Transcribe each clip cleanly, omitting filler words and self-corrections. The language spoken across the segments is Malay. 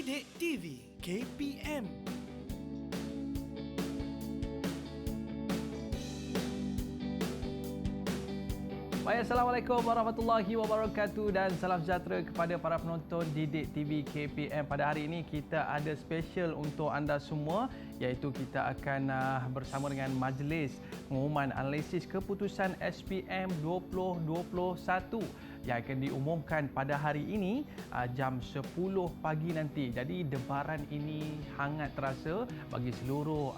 Didik TV KPM. Baik, Assalamualaikum warahmatullahi wabarakatuh dan salam sejahtera kepada para penonton Didik TV KPM. Pada hari ini kita ada special untuk anda semua, iaitu kita akan bersama dengan Majlis Pengumuman Analisis Keputusan SPM 2021 yang akan diumumkan pada hari ini jam 10 pagi nanti. Jadi debaran ini hangat terasa bagi seluruh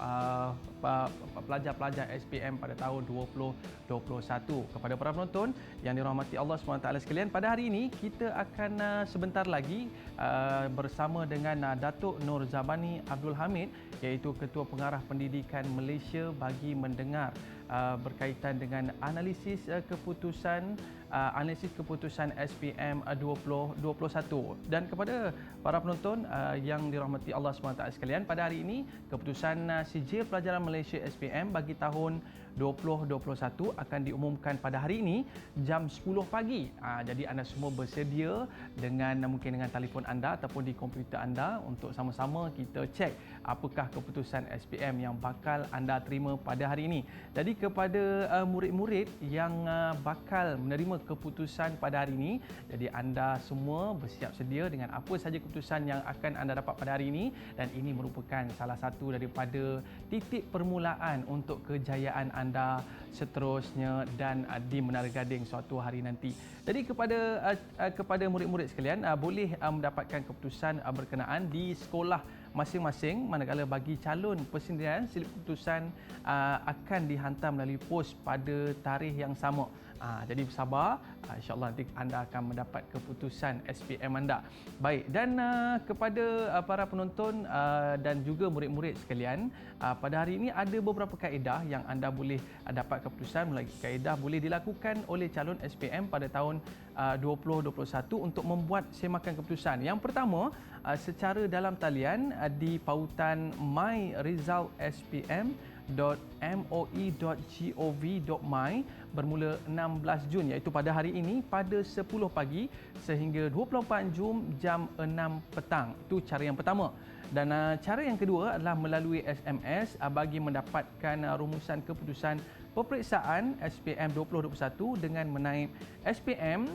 pelajar-pelajar SPM pada tahun 2021. Kepada para penonton yang dirahmati Allah SWT sekalian, pada hari ini kita akan sebentar lagi bersama dengan Datuk Nur Zabani Abdul Hamid, iaitu Ketua Pengarah Pendidikan Malaysia, bagi mendengar berkaitan dengan analisis keputusan SPM 2021. Dan kepada para penonton yang dirahmati Allah SWT sekalian, pada hari ini keputusan Sijil Pelajaran Malaysia SPM bagi tahun 2021 akan diumumkan pada hari ini jam 10 pagi. Jadi anda semua bersedia mungkin dengan telefon anda ataupun di komputer anda untuk sama-sama kita cek apakah keputusan SPM yang bakal anda terima pada hari ini. Jadi kepada murid-murid yang bakal menerima keputusan pada hari ini, jadi anda semua bersiap sedia dengan apa saja keputusan yang akan anda dapat pada hari ini, dan ini merupakan salah satu daripada titik permulaan untuk kejayaan anda seterusnya dan di Menara Gading suatu hari nanti. Jadi kepada murid-murid sekalian, boleh mendapatkan keputusan berkenaan di sekolah masing-masing, manakala bagi calon persendirian silip keputusan akan dihantar melalui pos pada tarikh yang sama. Jadi bersabar, insya-Allah nanti anda akan mendapat keputusan SPM anda. Baik, dan kepada para penonton dan juga murid-murid sekalian, pada hari ini ada beberapa kaedah yang anda boleh dapat keputusan. Melalui kaedah boleh dilakukan oleh calon SPM pada tahun 2021 untuk membuat semakan keputusan. Yang pertama, secara dalam talian di pautan myresultspm.moi.gov.my bermula 16 Jun, iaitu pada hari ini pada 10 pagi sehingga 24 Jun jam 6 petang. Itu cara yang pertama. Dan cara yang kedua adalah melalui SMS bagi mendapatkan rumusan keputusan peperiksaan SPM 2021 dengan menaip SPM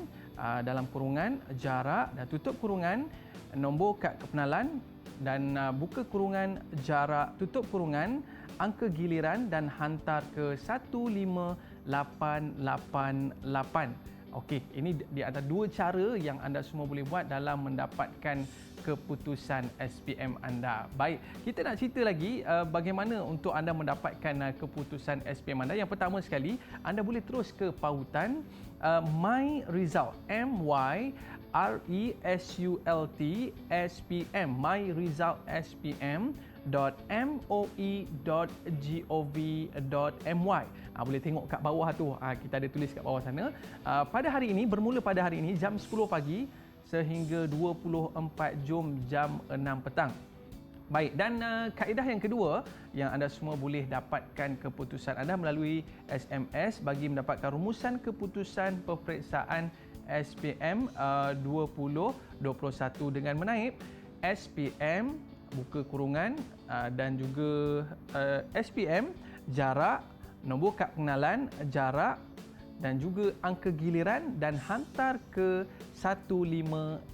dalam kurungan jarak dan tutup kurungan nombor kad kepenalan dan buka kurungan jarak tutup kurungan angka giliran dan hantar ke 15888. Okey, ini di antara dua cara yang anda semua boleh buat dalam mendapatkan keputusan SPM anda. Baik, kita nak cerita lagi bagaimana untuk anda mendapatkan keputusan SPM anda. Yang pertama sekali, anda boleh terus ke pautan myresult, myresultspm, myresultspm.moi.gov.my. Boleh tengok kat bawah tu, kita ada tulis kat bawah sana. Pada hari ini, bermula pada hari ini jam 10 pagi sehingga 24 Jun jam 6 petang. Baik, dan kaedah yang kedua yang anda semua boleh dapatkan keputusan anda melalui SMS bagi mendapatkan rumusan keputusan peperiksaan SPM 2021 dengan menaip SPM buka kurungan dan juga SPM jarak, nombor kad pengenalan jarak dan juga angka giliran dan hantar ke 15888.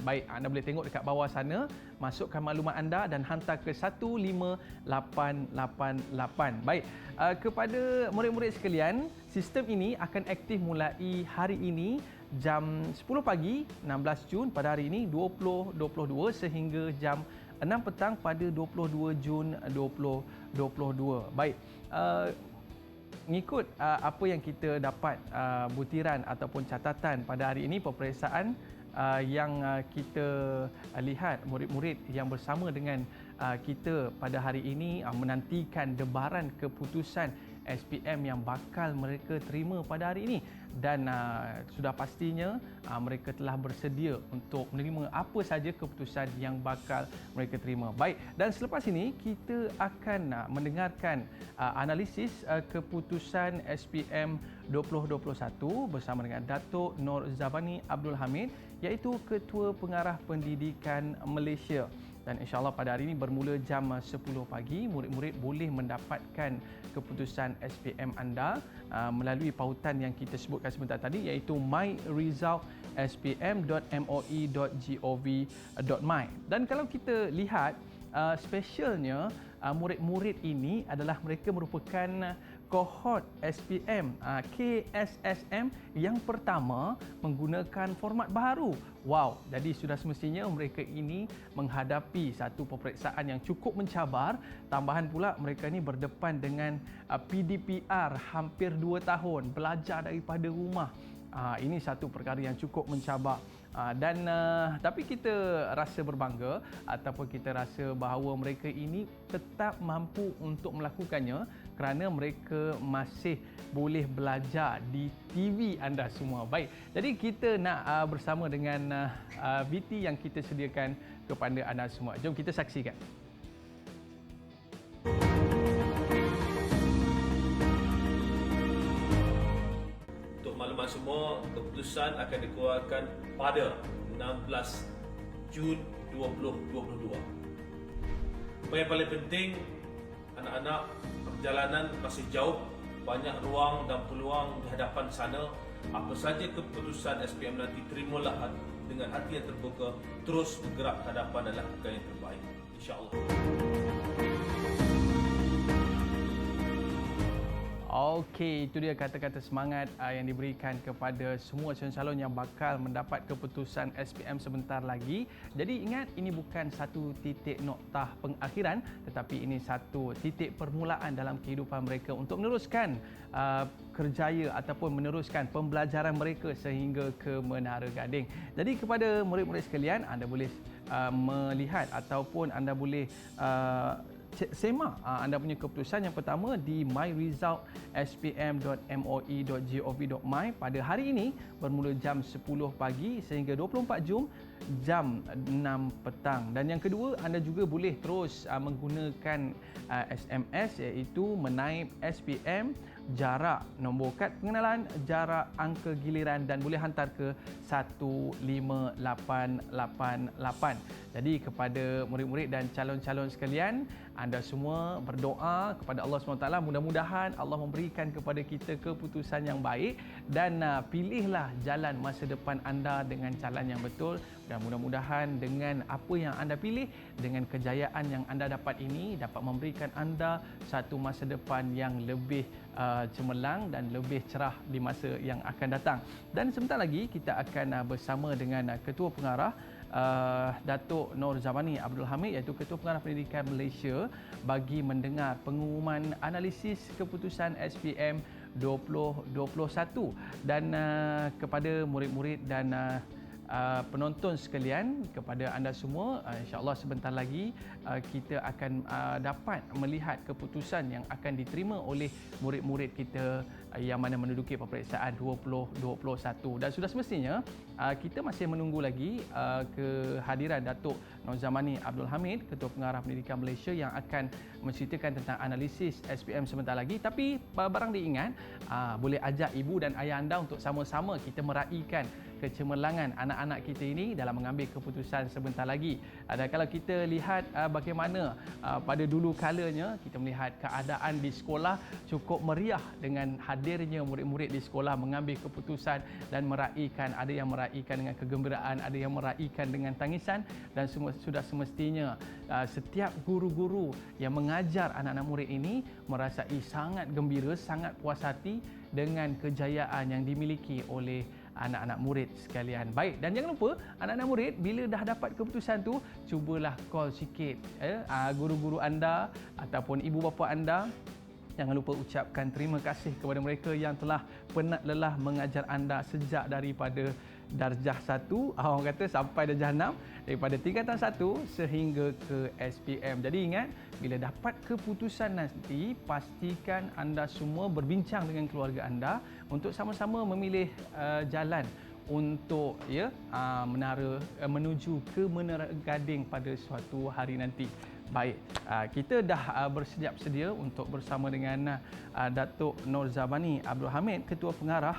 Baik, anda boleh tengok dekat bawah sana, masukkan maklumat anda dan hantar ke 15888. Baik, kepada murid-murid sekalian, sistem ini akan aktif mulai hari ini jam 10 pagi 16 Jun pada hari ini 2022 sehingga jam 6 petang pada 22 Jun 2022. Baik, mengikut apa yang kita dapat butiran ataupun catatan pada hari ini, peperiksaan yang kita lihat murid-murid yang bersama dengan kita pada hari ini menantikan debaran keputusan SPM yang bakal mereka terima pada hari ini, dan sudah pastinya mereka telah bersedia untuk menerima apa saja keputusan yang bakal mereka terima. Baik, dan selepas ini kita akan mendengarkan analisis keputusan SPM 2021 bersama dengan Datuk Nur Zabani Abdul Hamid, iaitu Ketua Pengarah Pendidikan Malaysia. Dan insyaAllah pada hari ini bermula jam 10 pagi, murid-murid boleh mendapatkan keputusan SPM anda melalui pautan yang kita sebutkan sebentar tadi, iaitu myresultspm.moi.gov.my. Dan kalau kita lihat specialnya, murid-murid ini adalah mereka merupakan kohort SPM KSSM yang pertama menggunakan format baru. Wow, jadi sudah semestinya mereka ini menghadapi satu peperiksaan yang cukup mencabar. Tambahan pula mereka ini berdepan dengan PDPR hampir 2 tahun belajar daripada rumah. Ini satu perkara yang cukup mencabar. Tapi kita rasa berbangga ataupun kita rasa bahawa mereka ini tetap mampu untuk melakukannya kerana mereka masih boleh belajar di TV anda semua. Baik, jadi kita nak bersama dengan VT yang kita sediakan kepada anda semua. Jom kita saksikan. Maklumat semua, keputusan akan dikeluarkan pada 16 Jun 2022. Yang paling penting, anak-anak, perjalanan masih jauh, banyak ruang dan peluang di hadapan sana. Apa saja keputusan SPM nanti, terimalah dengan hati yang terbuka, terus bergerak ke hadapan dan lakukan yang terbaik, insya-Allah. Okey, itu dia kata-kata semangat yang diberikan kepada semua calon-calon yang bakal mendapat keputusan SPM sebentar lagi. Jadi ingat, ini bukan satu titik noktah pengakhiran, tetapi ini satu titik permulaan dalam kehidupan mereka untuk meneruskan kerjaya ataupun meneruskan pembelajaran mereka sehingga ke Menara Gading. Jadi kepada murid-murid sekalian, anda boleh melihat ataupun anda boleh semak anda punya keputusan yang pertama di myresultspm.moi.gov.my pada hari ini bermula jam 10 pagi sehingga 24 Jun jam 6 petang. Dan yang kedua, anda juga boleh terus menggunakan SMS iaitu menaip SPM jarak nombor kad pengenalan, jarak angka giliran dan boleh hantar ke 15888. Jadi kepada murid-murid dan calon-calon sekalian, anda semua berdoa kepada Allah SWT, mudah-mudahan Allah memberikan kepada kita keputusan yang baik dan pilihlah jalan masa depan anda dengan jalan yang betul. Dan mudah-mudahan dengan apa yang anda pilih, dengan kejayaan yang anda dapat ini, dapat memberikan anda satu masa depan yang lebih cemerlang dan lebih cerah di masa yang akan datang. Dan sebentar lagi kita akan bersama dengan Ketua Pengarah Datuk Nur Zamani Abdul Hamid, iaitu Ketua Pengarah Pendidikan Malaysia, bagi mendengar pengumuman analisis keputusan SPM 2021. Dan kepada murid-murid dan penonton sekalian, kepada anda semua, insya-Allah sebentar lagi kita akan dapat melihat keputusan yang akan diterima oleh murid-murid kita yang mana menduduki peperiksaan 2021. Dan sudah semestinya kita masih menunggu lagi kehadiran Datuk Nur Zamani Abdul Hamid, Ketua Pengarah Pendidikan Malaysia, yang akan menceritakan tentang analisis SPM sebentar lagi. Tapi barang diingat, boleh ajak ibu dan ayah anda untuk sama-sama kita meraihkan kecemerlangan anak-anak kita ini dalam mengambil keputusan sebentar lagi. Dan kalau kita lihat bagaimana pada dulu kalanya, kita melihat keadaan di sekolah cukup meriah dengan hadirnya murid-murid di sekolah mengambil keputusan dan meraihkan. Ada yang meraihkan dengan kegembiraan, ada yang meraihkan dengan tangisan, dan sudah semestinya setiap guru-guru yang mengajar anak-anak murid ini merasai sangat gembira, sangat puas hati dengan kejayaan yang dimiliki oleh anak-anak murid sekalian. Baik, dan jangan lupa anak-anak murid, bila dah dapat keputusan tu, cubalah call sikit guru-guru anda ataupun ibu bapa anda. Jangan lupa ucapkan terima kasih kepada mereka yang telah penat lelah mengajar anda sejak daripada darjah 1, orang kata sampai darjah 6, daripada tingkatan 1 sehingga ke SPM. Jadi ingat, bila dapat keputusan nanti, pastikan anda semua berbincang dengan keluarga anda untuk sama-sama memilih jalan untuk menuju ke Menara Gading pada suatu hari nanti. Baik, kita dah bersedia sedia untuk bersama dengan Datuk Nur Zamani Abdul Hamid, Ketua Pengarah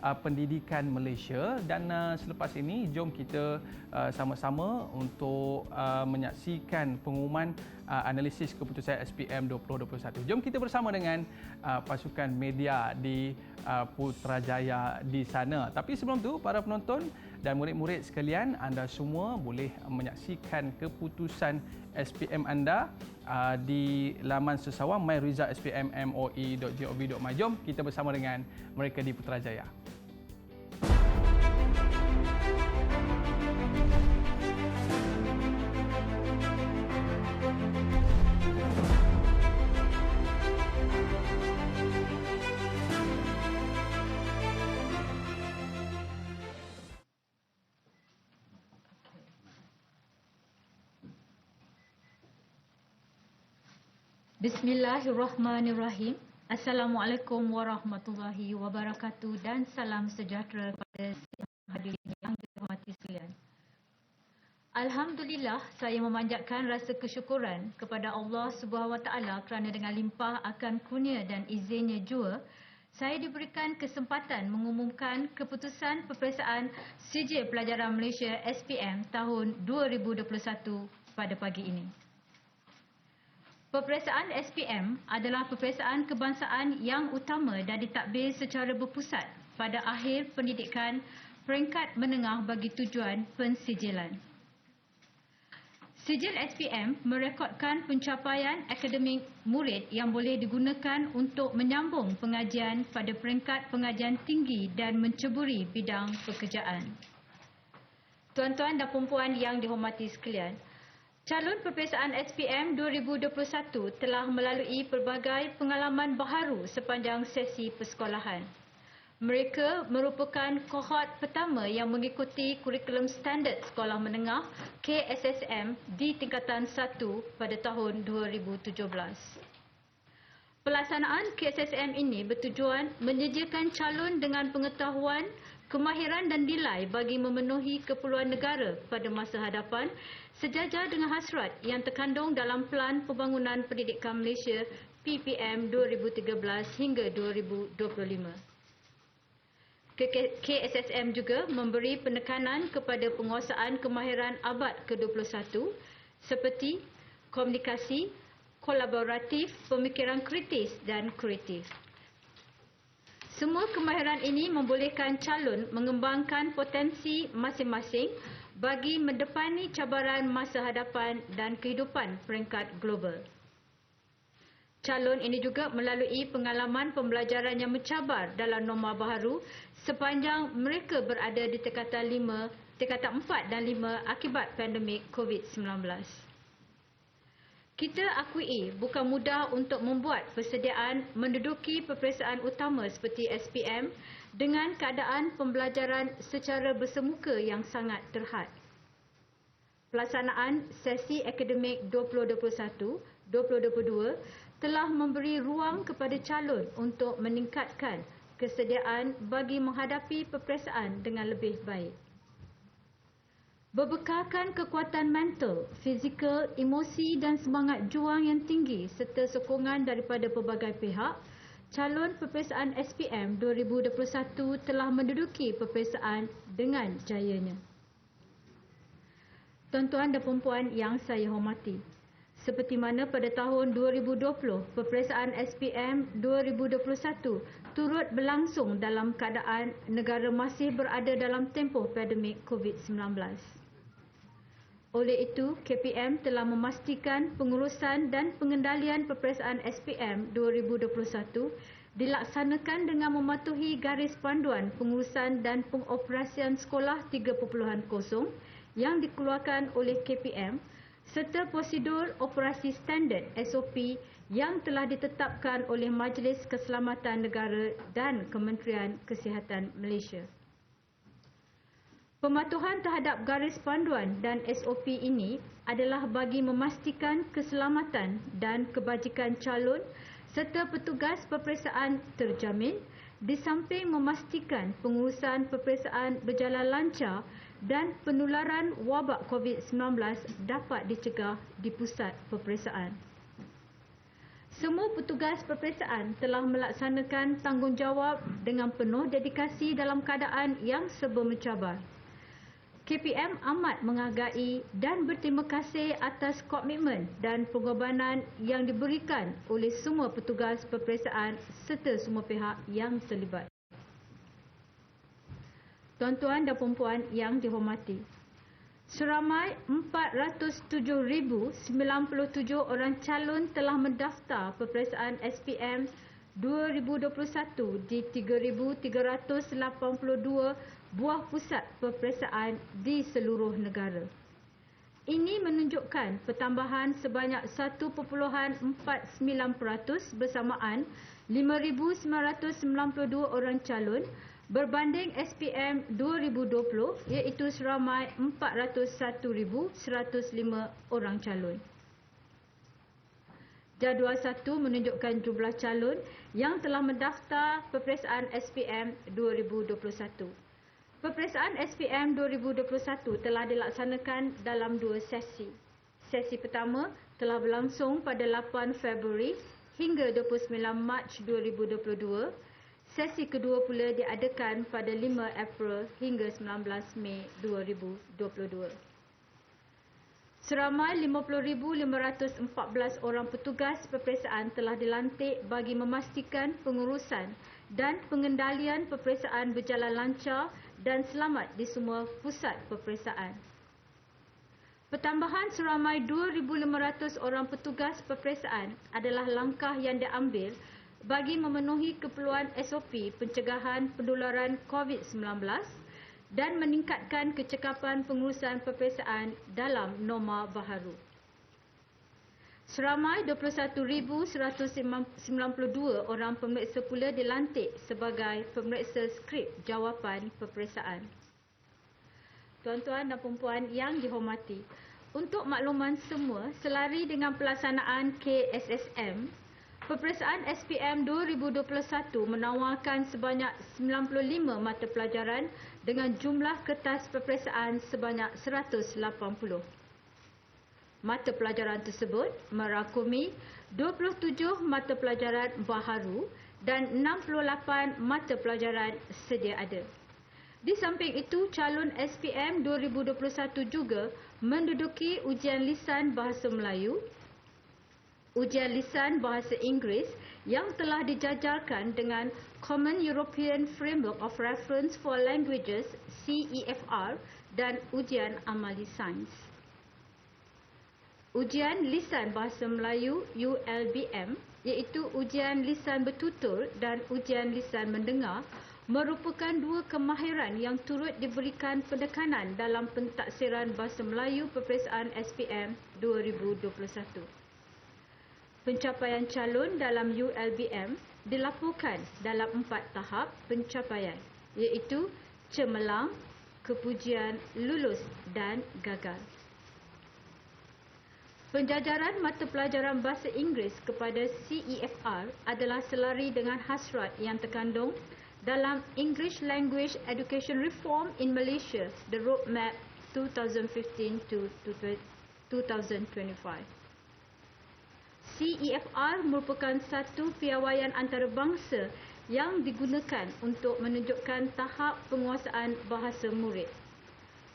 Pendidikan Malaysia. Dan selepas ini jom kita sama-sama untuk menyaksikan pengumuman analisis keputusan SPM 2021. Jom kita bersama dengan pasukan media di Putrajaya di sana. Tapi sebelum tu, para penonton dan murid-murid sekalian, anda semua boleh menyaksikan keputusan SPM anda di laman sesawang myrizalspmmoi.gov.my. Jom kita bersama dengan mereka di Putrajaya. Bismillahirrahmanirrahim. Assalamualaikum warahmatullahi wabarakatuh dan salam sejahtera kepada semua hadirin yang dihormati sekalian. Alhamdulillah, saya memanjatkan rasa kesyukuran kepada Allah Subhanahu Wa Taala kerana dengan limpah akan kurnia dan izinnya jua, saya diberikan kesempatan mengumumkan keputusan peperiksaan Sijil Pelajaran Malaysia SPM tahun 2021 pada pagi ini. Peperiksaan SPM adalah peperiksaan kebangsaan yang utama dan ditadbir secara berpusat pada akhir pendidikan peringkat menengah bagi tujuan pensijilan. Sijil SPM merekodkan pencapaian akademik murid yang boleh digunakan untuk menyambung pengajian pada peringkat pengajian tinggi dan menceburi bidang pekerjaan. Tuan-tuan dan puan-puan yang dihormati sekalian, calon peperiksaan SPM 2021 telah melalui pelbagai pengalaman baharu sepanjang sesi persekolahan. Mereka merupakan kohort pertama yang mengikuti kurikulum standard sekolah menengah KSSM di tingkatan 1 pada tahun 2017. Pelaksanaan KSSM ini bertujuan menyediakan calon dengan pengetahuan, kemahiran dan nilai bagi memenuhi keperluan negara pada masa hadapan sejajar dengan hasrat yang terkandung dalam Pelan Pembangunan Pendidikan Malaysia PPM 2013 hingga 2025. KSSM juga memberi penekanan kepada penguasaan kemahiran abad ke-21 seperti komunikasi, kolaboratif, pemikiran kritis dan kreatif. Semua kemahiran ini membolehkan calon mengembangkan potensi masing-masing bagi mendepani cabaran masa hadapan dan kehidupan peringkat global. Calon ini juga melalui pengalaman pembelajaran yang mencabar dalam norma baharu sepanjang mereka berada di tingkatan 4 dan 5 akibat pandemik COVID-19. Kita akui bukan mudah untuk membuat persediaan menduduki peperiksaan utama seperti SPM dengan keadaan pembelajaran secara bersemuka yang sangat terhad. Pelaksanaan sesi akademik 2021-2022 telah memberi ruang kepada calon untuk meningkatkan kesediaan bagi menghadapi peperiksaan dengan lebih baik. Berbekalkan kekuatan mental, fizikal, emosi dan semangat juang yang tinggi serta sokongan daripada pelbagai pihak, calon peperiksaan SPM 2021 telah menduduki peperiksaan dengan jayanya. Tuan-tuan dan puan-puan yang saya hormati, seperti mana pada tahun 2020, peperiksaan SPM 2021 turut berlangsung dalam keadaan negara masih berada dalam tempoh pandemik COVID-19. Oleh itu, KPM telah memastikan pengurusan dan pengendalian peperiksaan SPM 2021 dilaksanakan dengan mematuhi garis panduan pengurusan dan pengoperasian sekolah 3.0 yang dikeluarkan oleh KPM serta prosedur operasi standard SOP yang telah ditetapkan oleh Majlis Keselamatan Negara dan Kementerian Kesihatan Malaysia. Pematuhan terhadap garis panduan dan SOP ini adalah bagi memastikan keselamatan dan kebajikan calon serta petugas peperiksaan terjamin, di samping memastikan pengurusan peperiksaan berjalan lancar dan penularan wabak COVID-19 dapat dicegah di pusat peperiksaan. Semua petugas peperiksaan telah melaksanakan tanggungjawab dengan penuh dedikasi dalam keadaan yang serba mencabar. KPM amat menghargai dan berterima kasih atas komitmen dan pengorbanan yang diberikan oleh semua petugas peperiksaan serta semua pihak yang terlibat. Tuan-tuan dan puan-puan yang dihormati, seramai 407,097 orang calon telah mendaftar peperiksaan SPM 2021 di 3,382 buah pusat peperiksaan di seluruh negara. Ini menunjukkan pertambahan sebanyak 1.49% bersamaan 5,992 orang calon berbanding SPM 2020 iaitu seramai 401,105 orang calon. Jadual 1 menunjukkan jumlah calon yang telah mendaftar peperiksaan SPM 2021. Peperiksaan SPM 2021 telah dilaksanakan dalam 2 sesi. Sesi pertama telah berlangsung pada 8 Februari hingga 29 Mac 2022. Sesi kedua pula diadakan pada 5 April hingga 19 Mei 2022. Seramai 50,514 orang petugas peperiksaan telah dilantik bagi memastikan pengurusan dan pengendalian peperiksaan berjalan lancar dan selamat di semua pusat peperiksaan. Pertambahan seramai 2,500 orang petugas peperiksaan adalah langkah yang diambil bagi memenuhi keperluan SOP pencegahan penularan COVID-19 dan meningkatkan kecekapan pengurusan peperiksaan dalam norma baharu. Seramai 21,192 orang pemeriksa pula dilantik sebagai pemeriksa skrip jawapan peperiksaan. Tuan-tuan dan puan-puan yang dihormati, untuk makluman semua, selari dengan pelaksanaan KSSM, peperiksaan SPM 2021 menawarkan sebanyak 95 mata pelajaran dengan jumlah kertas peperiksaan sebanyak 180. Mata pelajaran tersebut merangkumi 27 mata pelajaran baharu dan 68 mata pelajaran sedia ada. Di samping itu, calon SPM 2021 juga menduduki ujian lisan Bahasa Melayu, ujian lisan Bahasa Inggeris yang telah dijajarkan dengan Common European Framework of Reference for Languages CEFR dan ujian amali sains. Ujian lisan Bahasa Melayu ULBM iaitu ujian lisan bertutur dan ujian lisan mendengar merupakan dua kemahiran yang turut diberikan penekanan dalam pentaksiran Bahasa Melayu peperiksaan SPM 2021. Pencapaian calon dalam ULBM dilaporkan dalam 4 tahap pencapaian iaitu cemerlang, kepujian, lulus dan gagal. Penjajaran mata pelajaran Bahasa Inggeris kepada CEFR adalah selari dengan hasrat yang terkandung dalam English Language Education Reform in Malaysia, The Roadmap 2015 to 2025. CEFR merupakan satu piawaian antarabangsa yang digunakan untuk menunjukkan tahap penguasaan bahasa murid.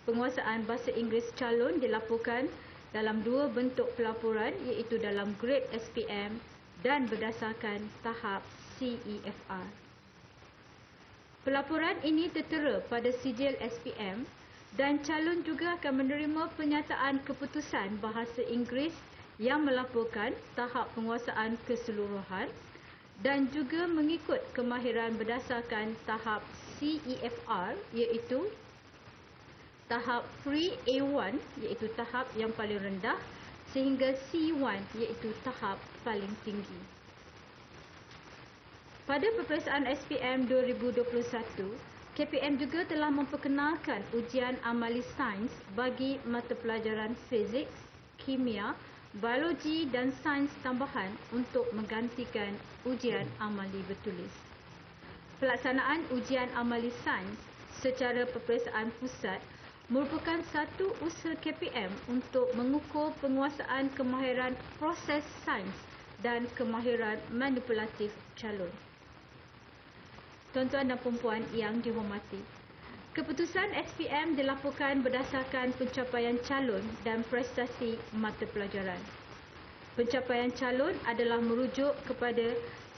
Penguasaan bahasa Inggeris calon dilaporkan dalam dua bentuk pelaporan iaitu dalam grade SPM dan berdasarkan tahap CEFR. Pelaporan ini tertera pada sijil SPM dan calon juga akan menerima penyataan keputusan bahasa Inggeris yang melaporkan tahap penguasaan keseluruhan dan juga mengikut kemahiran berdasarkan tahap CEFR iaitu tahap Pre A1 iaitu tahap yang paling rendah sehingga C1 iaitu tahap paling tinggi. Pada peperiksaan SPM 2021, KPM juga telah memperkenalkan ujian amali sains bagi mata pelajaran fizik, kimia, biologi dan sains tambahan untuk menggantikan ujian amali bertulis. Pelaksanaan ujian amali sains secara peperiksaan pusat merupakan satu usaha KPM untuk mengukur penguasaan kemahiran proses sains dan kemahiran manipulatif calon. Tuan-tuan dan puan-puan yang dihormati, keputusan SPM dilaporkan berdasarkan pencapaian calon dan prestasi mata pelajaran. Pencapaian calon adalah merujuk kepada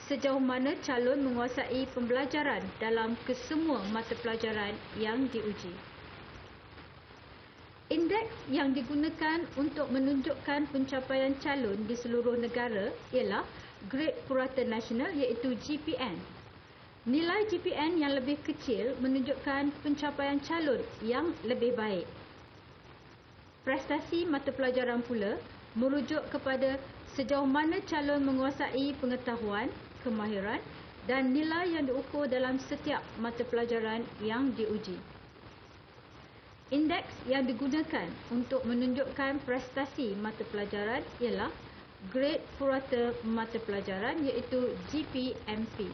sejauh mana calon menguasai pembelajaran dalam kesemua mata pelajaran yang diuji. Indeks yang digunakan untuk menunjukkan pencapaian calon di seluruh negara ialah Grade Purata Nasional iaitu GPN. Nilai GPN yang lebih kecil menunjukkan pencapaian calon yang lebih baik. Prestasi mata pelajaran pula merujuk kepada sejauh mana calon menguasai pengetahuan, kemahiran dan nilai yang diukur dalam setiap mata pelajaran yang diuji. Indeks yang digunakan untuk menunjukkan prestasi mata pelajaran ialah Grade Purata Mata Pelajaran iaitu GPMP.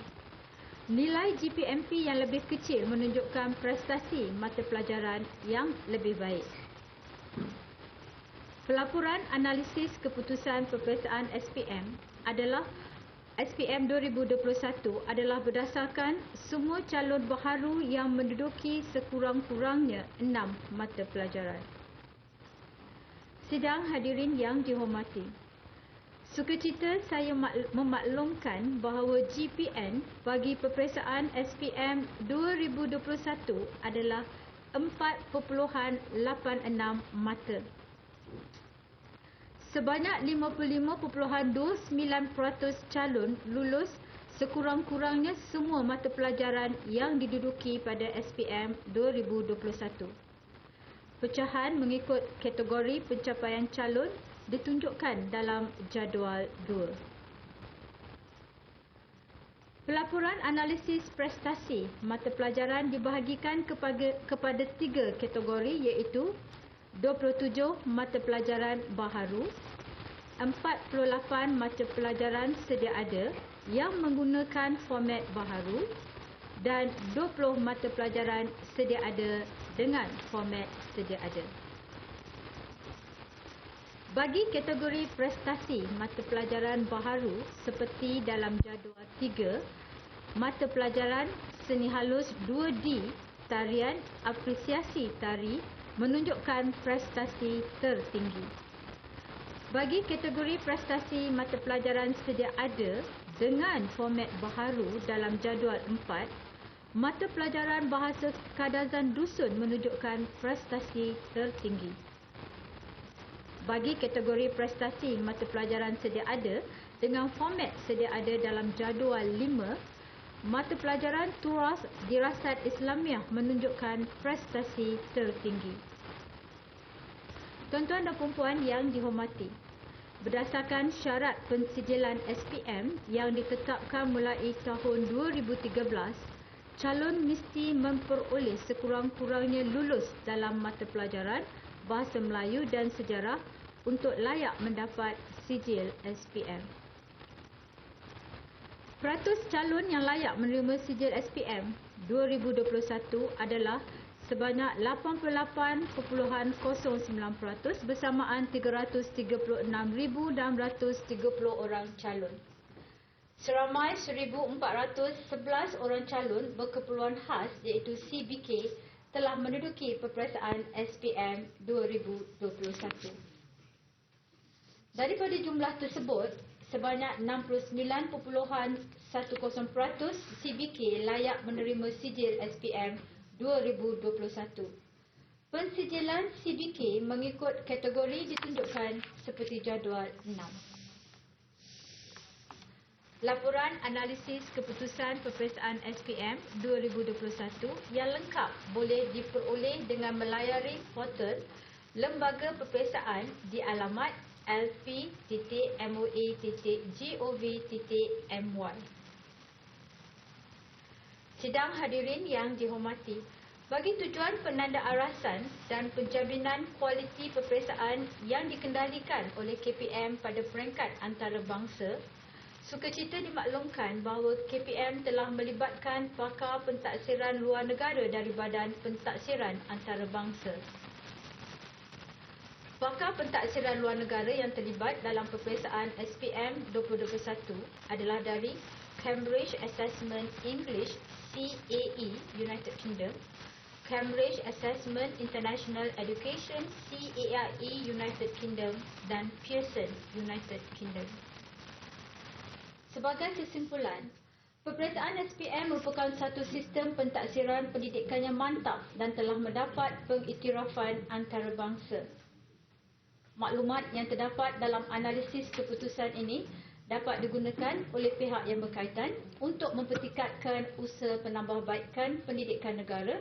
Nilai GPMP yang lebih kecil menunjukkan prestasi mata pelajaran yang lebih baik. Pelaporan analisis keputusan peperiksaan SPM adalah SPM 2021 adalah berdasarkan semua calon baharu yang menduduki sekurang-kurangnya 6 mata pelajaran. Sidang hadirin yang dihormati, sukacita saya memaklumkan bahawa GPN bagi peperiksaan SPM 2021 adalah 4.86 mata. Sebanyak 55.29% calon lulus sekurang-kurangnya semua mata pelajaran yang diduduki pada SPM 2021. Pecahan mengikut kategori pencapaian calon ditunjukkan dalam jadual 2. Pelaporan analisis prestasi mata pelajaran dibahagikan kepada 3 kategori iaitu 27 mata pelajaran baharu, 48 mata pelajaran sedia ada yang menggunakan format baharu dan 20 mata pelajaran sedia ada dengan format sedia ada. Bagi kategori prestasi mata pelajaran baharu seperti dalam jadual 3, mata pelajaran seni halus 2D, tarian, apresiasi tari menunjukkan prestasi tertinggi. Bagi kategori prestasi mata pelajaran sedia ada dengan format baharu dalam jadual 4, mata pelajaran bahasa kadazan dusun menunjukkan prestasi tertinggi. Bagi kategori prestasi mata pelajaran sedia ada dengan format sedia ada dalam jadual 5, mata pelajaran turas dirasat Islamiah menunjukkan prestasi tertinggi. Tuan-tuan dan puan-puan yang dihormati, berdasarkan syarat pensijilan SPM yang ditetapkan mulai tahun 2013, calon mesti memperoleh sekurang-kurangnya lulus dalam mata pelajaran Bahasa Melayu dan Sejarah untuk layak mendapat sijil SPM. Peratus calon yang layak menerima sijil SPM 2021 adalah sebanyak 88.09% bersamaan 336,630 orang calon. Seramai 1,411 orang calon berkeperluan khas iaitu CBK telah menduduki peperiksaan SPM 2021. Daripada jumlah tersebut, sebanyak 69.10% CBK layak menerima sijil SPM 2021. Pensijilan CBK mengikut kategori ditunjukkan seperti jadual 6. Laporan analisis keputusan peperiksaan SPM 2021 yang lengkap boleh diperoleh dengan melayari portal Lembaga Peperiksaan di alamat lp.moa.gov.my. Sidang hadirin yang dihormati, bagi tujuan penandaarasan dan penjaminan kualiti peperiksaan yang dikendalikan oleh KPM pada peringkat antarabangsa, sukacita dimaklumkan bahawa KPM telah melibatkan pakar pentaksiran luar negara dari Badan Pentaksiran Antarabangsa. Pakar pentaksiran luar negara yang terlibat dalam peperiksaan SPM 2021 adalah dari Cambridge Assessment English CAE United Kingdom, Cambridge Assessment International Education CAIE United Kingdom dan Pearson United Kingdom. Sebagai kesimpulan, peperiksaan SPM merupakan satu sistem pentaksiran pendidikan yang mantap dan telah mendapat pengiktirafan antarabangsa. Maklumat yang terdapat dalam analisis keputusan ini dapat digunakan oleh pihak yang berkaitan untuk mempertingkatkan usaha penambahbaikan pendidikan negara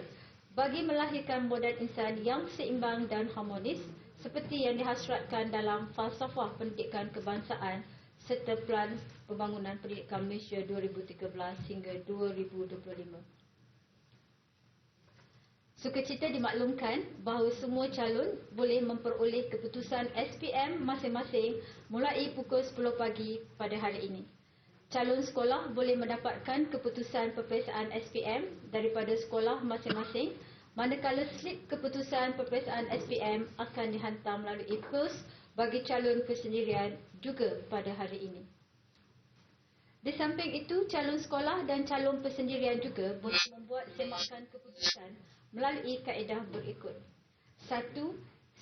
bagi melahirkan modal insan yang seimbang dan harmonis seperti yang dihasratkan dalam Falsafah Pendidikan Kebangsaan serta Pelan Pembangunan Pendidikan Malaysia 2013 hingga 2025. Sukacita dimaklumkan bahawa semua calon boleh memperoleh keputusan SPM masing-masing mulai pukul 10 pagi pada hari ini. Calon sekolah boleh mendapatkan keputusan peperiksaan SPM daripada sekolah masing-masing, manakala slip keputusan peperiksaan SPM akan dihantar melalui pos bagi calon persendirian juga pada hari ini. Di samping itu, calon sekolah dan calon persendirian juga boleh membuat semakan keputusan melalui kaedah berikut. 1.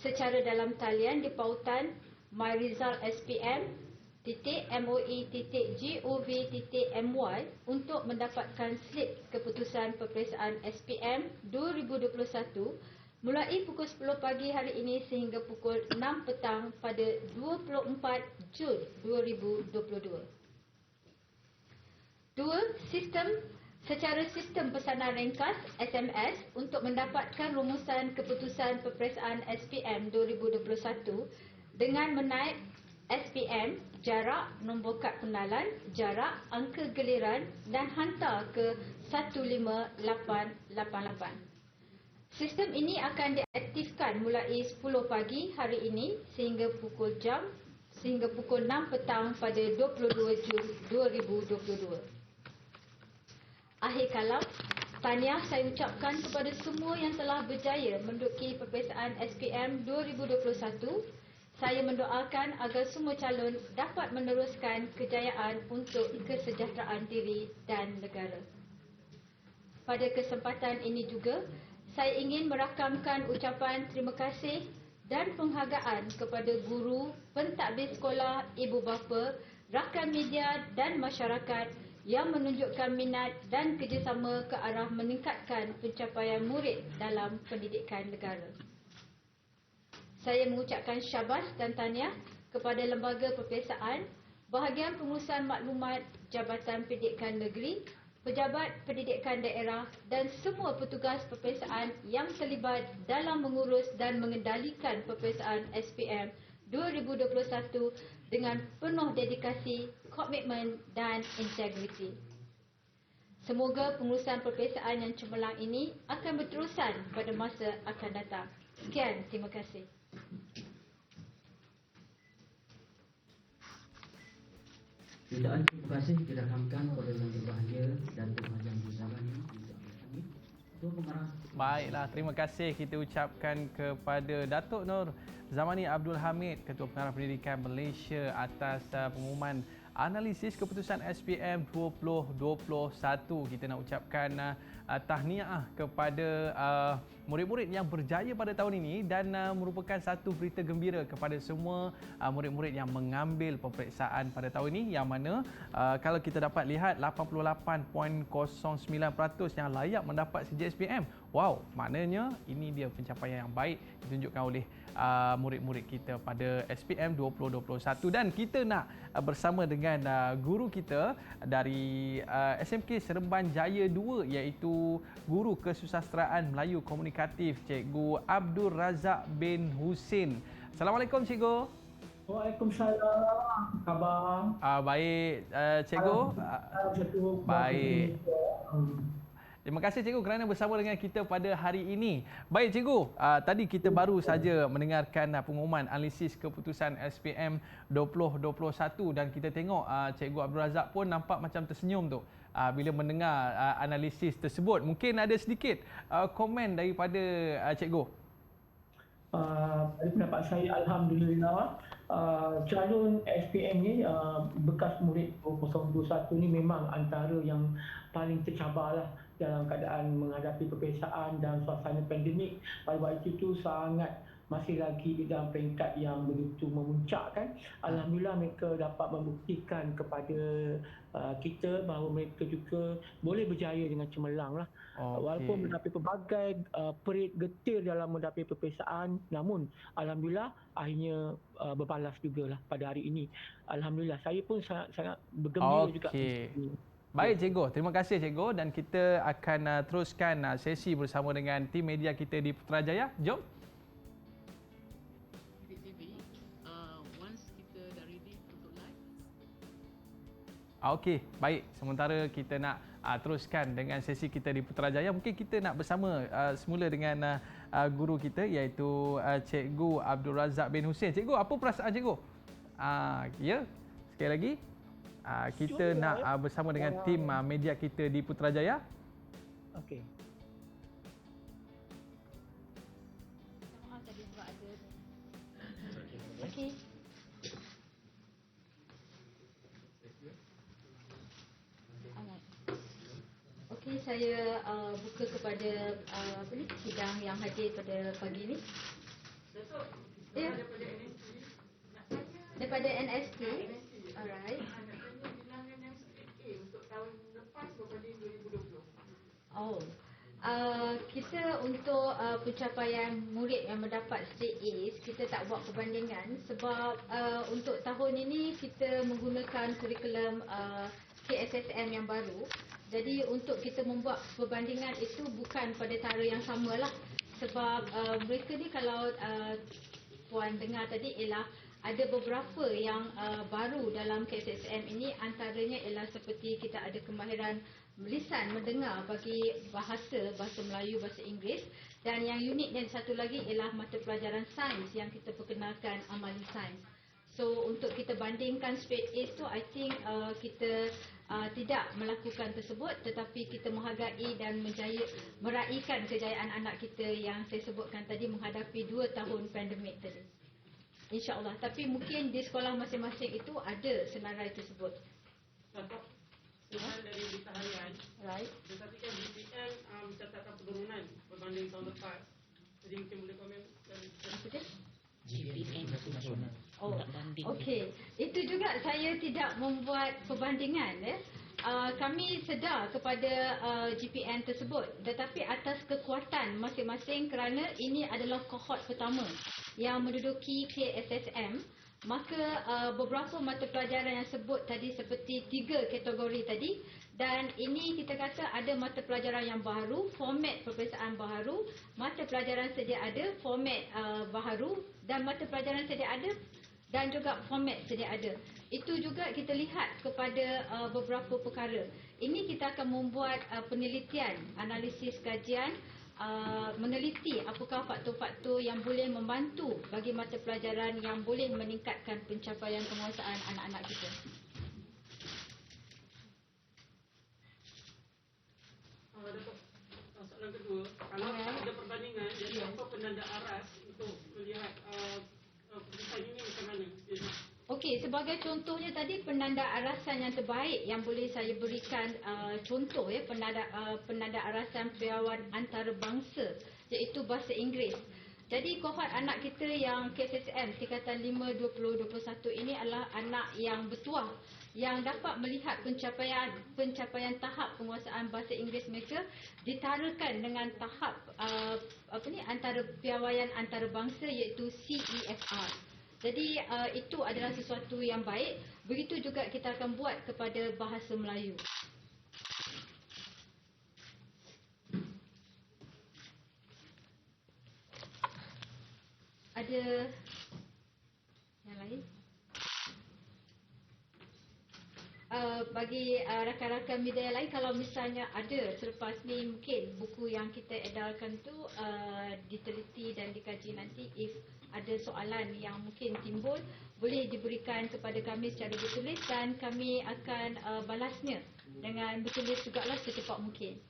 Secara dalam talian di pautan myresultspm.moi.gov.my untuk mendapatkan slip keputusan peperiksaan SPM 2021 mulai pukul 10 pagi hari ini sehingga pukul 6 petang pada 24 Jun 2022. 2. Secara sistem pesanan ringkas SMS untuk mendapatkan rumusan keputusan peperiksaan SPM 2021 dengan menaip SPM, jarak, nombor kad pengenalan, jarak, angka giliran dan hantar ke 15888. Sistem ini akan diaktifkan mulai 10 pagi hari ini sehingga pukul 6 petang pada 22 Jun 2022. Akhir kalam, tahniah saya ucapkan kepada semua yang telah berjaya menduduki peperiksaan SPM 2021. Saya mendoakan agar semua calon dapat meneruskan kejayaan untuk kesejahteraan diri dan negara. Pada kesempatan ini juga, saya ingin merakamkan ucapan terima kasih dan penghargaan kepada guru, pentadbir sekolah, ibu bapa, rakan media dan masyarakat yang menunjukkan minat dan kerjasama ke arah meningkatkan pencapaian murid dalam pendidikan negara. Saya mengucapkan syabas dan tahniah kepada Lembaga Peperiksaan, Bahagian Pengurusan Maklumat Jabatan Pendidikan Negeri, Pejabat Pendidikan Daerah dan semua petugas peperiksaan yang terlibat dalam mengurus dan mengendalikan peperiksaan SPM 2021 dengan penuh dedikasi, komitmen dan integriti. Semoga pengurusan peperiksaan yang cemerlang ini akan berterusan pada masa akan datang. Sekian, terima kasih. Jutaan terima kasih kita rakamkan kepada yang berbahagia dan pengajar bersama ini. Baiklah, terima kasih kita ucapkan kepada Datuk Nur Zamani Abdul Hamid, Ketua Pengarah Pendidikan Malaysia atas pengumuman analisis keputusan SPM 2021. Kita nak ucapkan tahniah kepada murid-murid yang berjaya pada tahun ini dan merupakan satu berita gembira kepada semua murid-murid yang mengambil peperiksaan pada tahun ini, yang mana kalau kita dapat lihat 88.09% yang layak mendapat CGSPM. Wow, maknanya ini dia pencapaian yang baik ditunjukkan oleh murid-murid kita pada SPM 2021, dan kita nak bersama dengan guru kita dari SMK Seremban Jaya 2, iaitu Guru Kesusasteraan Melayu Komunikatif, Cikgu Abdul Razak bin Husin. Assalamualaikum Cikgu. Waalaikumsalam. Khabar? Baik Cikgu. Baik. Terima kasih Cikgu kerana bersama dengan kita pada hari ini. Baik Cikgu, tadi kita baru saja mendengarkan pengumuman analisis keputusan SPM 2021 dan kita tengok Cikgu Abdul Razak pun nampak macam tersenyum tu bila mendengar analisis tersebut. Mungkin ada sedikit komen daripada Cikgu. Pada pendapat saya, Alhamdulillah, calon SPM ni, bekas murid 2021 ni memang antara yang paling tercabar lah dalam keadaan menghadapi peperiksaan dan suasana pandemik. Pada waktu itu sangat masih lagi di dalam peringkat yang begitu memuncak kan. Alhamdulillah mereka dapat membuktikan kepada kita bahawa mereka juga boleh berjaya dengan cemerlang lah. Walaupun mendapat pelbagai perit getir dalam mendapat peperiksaan, namun alhamdulillah akhirnya berbalas jugalah pada hari ini. Alhamdulillah, saya pun sangat bergembira juga. Baik Cikgu, terima kasih Cikgu, dan kita akan teruskan sesi bersama dengan tim media kita di Putrajaya. Jom. Okey, baik. Sementara kita nak teruskan dengan sesi kita di Putrajaya, mungkin kita nak bersama semula dengan guru kita iaitu Cikgu Abdul Razak bin Hussein. Cikgu, apa perasaan Cikgu? Ya, sekali lagi kita nak bersama dengan tim media kita di Putrajaya. Okey. Okey. Okey, saya buka kepada sidang yang hadir pada pagi ini. Ya. Daripada NST. Alright. Oh. Kita untuk pencapaian murid yang mendapat straight A's, kita tak buat perbandingan sebab untuk tahun ini kita menggunakan kurikulum KSSM yang baru. Jadi untuk kita membuat perbandingan itu bukan pada tara yang samalah, sebab mereka ni kalau puan dengar tadi ialah ada beberapa yang baru dalam KSSM ini, antaranya ialah seperti kita ada kemahiran lisan mendengar bagi bahasa Melayu, bahasa Inggeris, dan yang uniknya satu lagi ialah mata pelajaran sains yang kita perkenalkan amali sains. So untuk kita bandingkan straight A's tu, I think kita tidak melakukan tersebut, tetapi kita menghargai dan meraihkan kejayaan anak kita yang saya sebutkan tadi menghadapi 2 tahun pandemik tadi. InsyaAllah. Tapi mungkin di sekolah masing-masing itu ada senarai tersebut. Contoh, dari berita harian, Right. tetapi kan BPN mencatatkan penurunan berbanding tahun lepas. Jadi mungkin boleh komen dari Maksudnya? GPN nasional. Oh, okey. Itu juga saya tidak membuat perbandingan. Kami sedar kepada GPN tersebut, tetapi atas kekuatan masing-masing kerana ini adalah kohort pertama yang menduduki KSSM, maka beberapa mata pelajaran yang sebut tadi seperti 3 kategori tadi, dan ini kita kata ada mata pelajaran yang baru, format peperiksaan baru, mata pelajaran sedia ada, format baharu, dan mata pelajaran sedia ada dan juga format sedia ada. Itu juga kita lihat kepada beberapa perkara. Ini kita akan membuat penelitian, analisis kajian, meneliti apakah faktor-faktor yang boleh membantu bagi mata pelajaran yang boleh meningkatkan pencapaian penguasaan anak-anak kita. Soalan kedua, kalau tak ada perbandingan, jadi apa penanda aras untuk melihat perusahaan ini macam mana? Okey, sebagai contohnya tadi penanda arasan yang terbaik yang boleh saya berikan contoh penanda arasan piawaian antarabangsa, iaitu bahasa Inggeris. Jadi kohort anak kita yang KSSM tingkatan 5 2021 ini adalah anak yang bertuah, yang dapat melihat pencapaian tahap penguasaan bahasa Inggeris mereka ditarakan dengan tahap antara piawaian antarabangsa, iaitu CEFR. Jadi itu adalah sesuatu yang baik. Begitu juga kita akan buat kepada bahasa Melayu. Ada yang lain? Bagi rakan-rakan media yang lain, kalau misalnya ada selepas ni mungkin buku yang kita edarkan tu diteliti dan dikaji nanti, if ada soalan yang mungkin timbul, boleh diberikan kepada kami secara bertulis dan kami akan balasnya dengan bertulis jugalah secepat mungkin.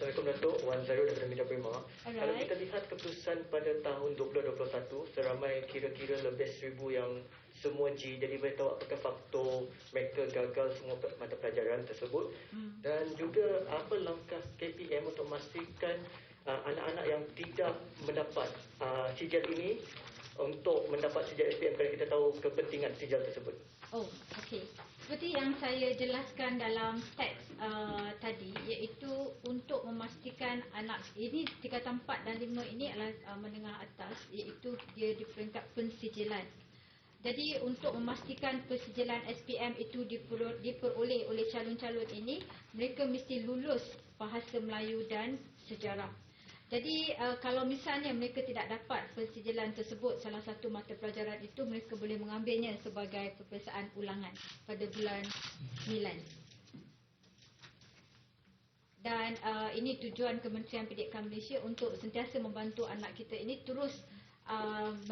Assalamualaikum Datuk, Wan Zairul daripada Media Prima. Alright. Kalau kita lihat keputusan pada tahun 2021, seramai kira-kira lebih 1,000 yang semua G, jadi boleh tahu apakah faktor mereka gagal semua mata pelajaran tersebut. Dan juga apa langkah KPM untuk memastikan anak-anak yang tidak mendapat sijil ini untuk mendapat sijil SPM, kerana kita tahu kepentingan sijil tersebut. Oh, okey. Seperti yang saya jelaskan dalam teks tadi, iaitu untuk memastikan anak ini tingkatan 4 dan 5 ini adalah menengah atas, iaitu dia di peringkat pensijilan. Jadi untuk memastikan persijilan SPM itu diperoleh oleh calon-calon ini, mereka mesti lulus bahasa Melayu dan sejarah. Jadi kalau misalnya mereka tidak dapat persijilan tersebut, salah satu mata pelajaran itu, mereka boleh mengambilnya sebagai peperiksaan ulangan pada bulan 9. Dan ini tujuan Kementerian Pendidikan Malaysia untuk sentiasa membantu anak kita ini terus